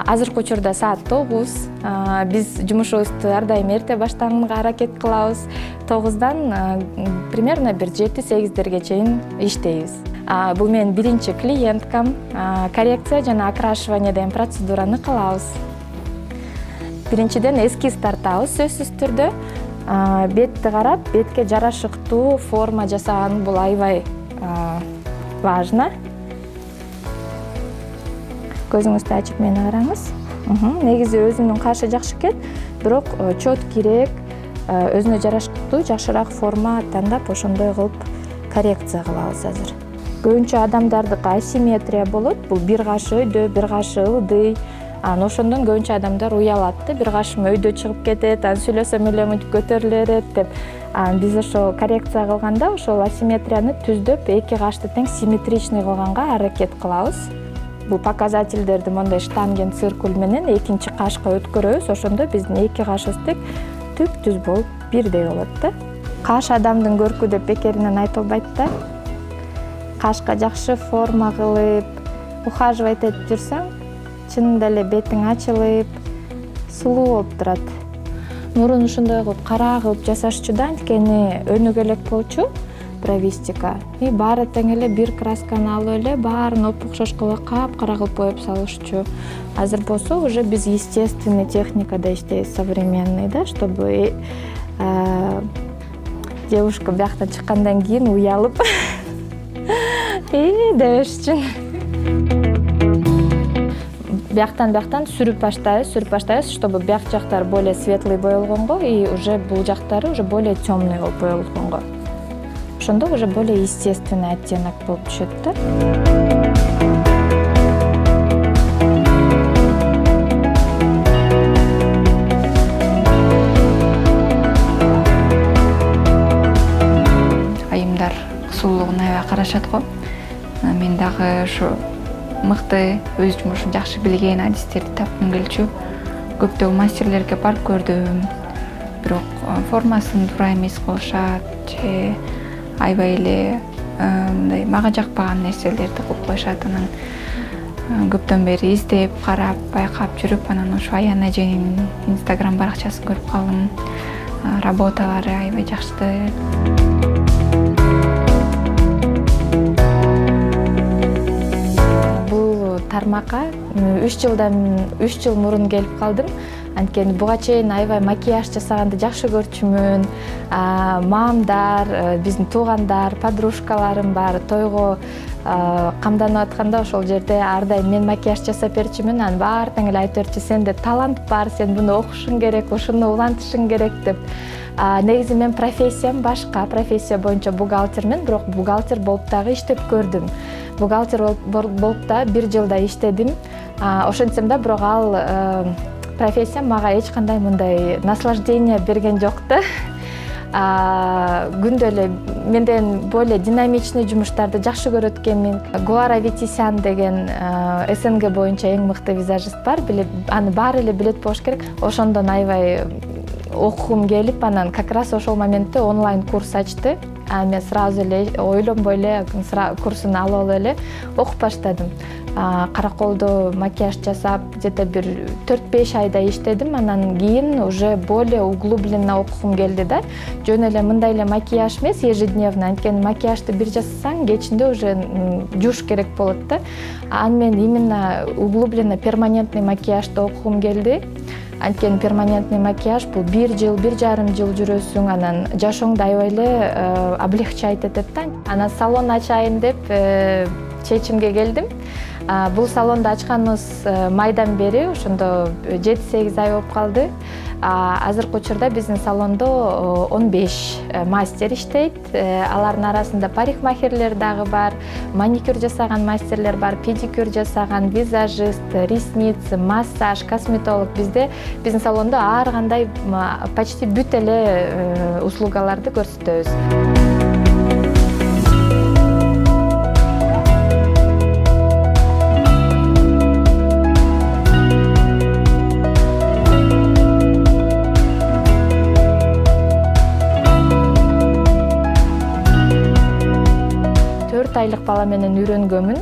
Азыркы учурда саат 9. Биз жумушубузду ар дайым эрте баштаганга аракет кылабыз. 9-дан примерно бир 7-8-дерге чейин иштейбиз. Бул менин биринчи клиенткам. Коррекция жана окрашивание деген процедураны кылабыз. Биринчиден эскиз тартабыз сөзсүз түрдө. Бетти карап, бетке жарашыктуу форма жасаган бул аябай важно. Көзүңүздү ачып мени караңыз. Негизи өзүмдүн кашы жакшы экен, бирок чөт керек, өзүнө жарашыктуу жакшыраак форма тандап, ошондой кылып коррекция кылабыз азыр. Көбүнчө адамдардыкы асимметрия болот. Бул бир кашы өйдө, бир кашы ылдый. Ошондон көбүнчө адамдар уялат, бир кашым өйдө чыгып кетет, сүйлөсөм эле мынтип көтөрүлө берет деп. Биз ошо коррекция кылганда ошол асимметрияны түздөп, эки кашты тең симметричный кылганга аракет кылабыз. Бул показательдерди мондай штанген циркуль менен экинчи кашка өткөрөбүз. Ошондо биздин эки кашыбыз тең түп-түз болуп бирдей болот да. Каш адамдын көркү деп бекеринен айтылбайт да. Кашка жакшы форма кылып, ухаживать этип жүрсөң, чынында эле бетиң ачылып, сулуу болуп турат. Мурун ушундай кылып кара кылып жасашчу да, анткени өнүгөлөк болчу провистика. Баары тең эле бир красканы алып эле баарын оп-окшош кылып кап-кара кылып боеп салышчу. Азыр болсо уже биз естественный техникада иштейбиз, современный да, чтобы девушка бияктан чыккандан кийин уялып дебеш үчүн. Бияктан сүрүп баштайбыз, чтобы бияк жактары более светлый боелгонго, и уже бул жактары уже более темный болуп боелгонго. Ошондо уже более естественный оттенок болуп түшөт да. Айымдар сулуулугуна аябай карашат го. Мен дагы ушу мыкты, өз жумушун жакшы билген адистерди тапкым келчү. Көптөгөн мастерлерге барып көрдүм. Бирок формасын туура эмес кылышат, же аябай эле мындай мага жакпаган нерселерди кылып коюшат. Анан көптөн бери издеп, карап, байкап жүрүп, анан ушу Аян эженин Instagram баракчасын көрүп калдым. Работалары аябай жакшы. Бул тармакка 3 жыл мурун келип калдым. Анткени буга чейин аябай макияж жасаганды жакшы көрчүмүн. Мамдар, биздин туугандар, подружкаларым бар тойго камданып атканда ошол жерде ар дайым мен макияж жасап берчүмүн. Анан баары тең эле айтып берчү, сенде талант бар, сен муну окушуң керек, ушуну улантышың керек деп. Негизи мен профессиям башка, профессия боюнча бухгалтермин, бирок бухгалтер болуп дагы иштеп көрдүм. Бухгалтер болуп да 1 жылда иштедим. Ошентсем да, бирок ал профессия мага эч кандай мындай наслаждение берген жок да. Күндө эле менден более динамичный жумуштарды жакшы көрөт экенмин. Гуара Витисян деген СНГ боюнча эң мыкты визажист бар, аны баары эле билет болуш керек. Ошондон аябай окугум келип, анан как раз ошол моментте онлайн курс ачты. Мен сразу эле ойлонбой эле курсун алып эле окуп баштадым. Караколдо макияж жасап, где-то бир 4-5 айда иштедим. Анан кийин уже более углубленно окугум келди да. Жөн эле мындай эле макияж эмес, ежедневно. Анткени макияжды бир жасасаң, кечинде уже жууш керек болот да. Мен именно углубленно перманентный макияжды окугум келди. Анткени перманентный макияж бул 1 жыл, 1,5 жыл жүрөсүң, анан жашооңду аябай эле облегчать этет да. Анан салон ачайын деп чечимге келдим. Бул салонду ачканыбыз майдан бери, ошондо 7-8 ай болуп калды. Азыркы учурда биздин салондо 15 мастер иштейт. Алардын арасында парикмахерлер дагы бар, маникюр жасаган мастерлер бар, педикюр жасаган, визажист, ресниц, массаж, косметолог. Биздин салондо ар кандай почти бүт эле услугаларды көрсөтөбүз. 4 айлык бала менен үйрөнгөнмүн.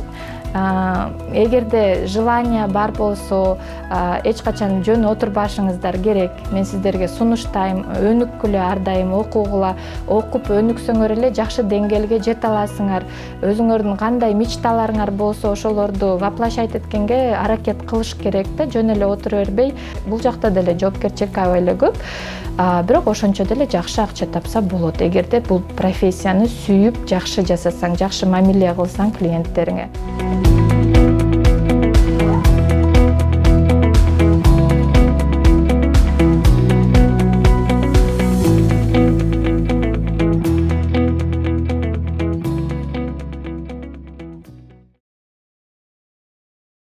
эгерде желание бар болсо эч качан жөн отурбашыңыздар керек. Мен сиздерге сунуштайм, өнүккүлө ар дайым окугула, окуп өнүксөңөр эле жакшы деңгээлге жете аласыңар. Өзүңөрдүн кандай мечталарыңар болсо ошолорду воплощать эткенге аракет кылыш керек да, жөн эле отура бербей. Бул жакта деле жоопкерчилик аябай эле көп. Бирок ошончо деле жакшы акча тапса болот. Эгерде бул профессияны сүйүп, жакшы жасасаң, жакшы мамиле кылсаң клиенттериңе.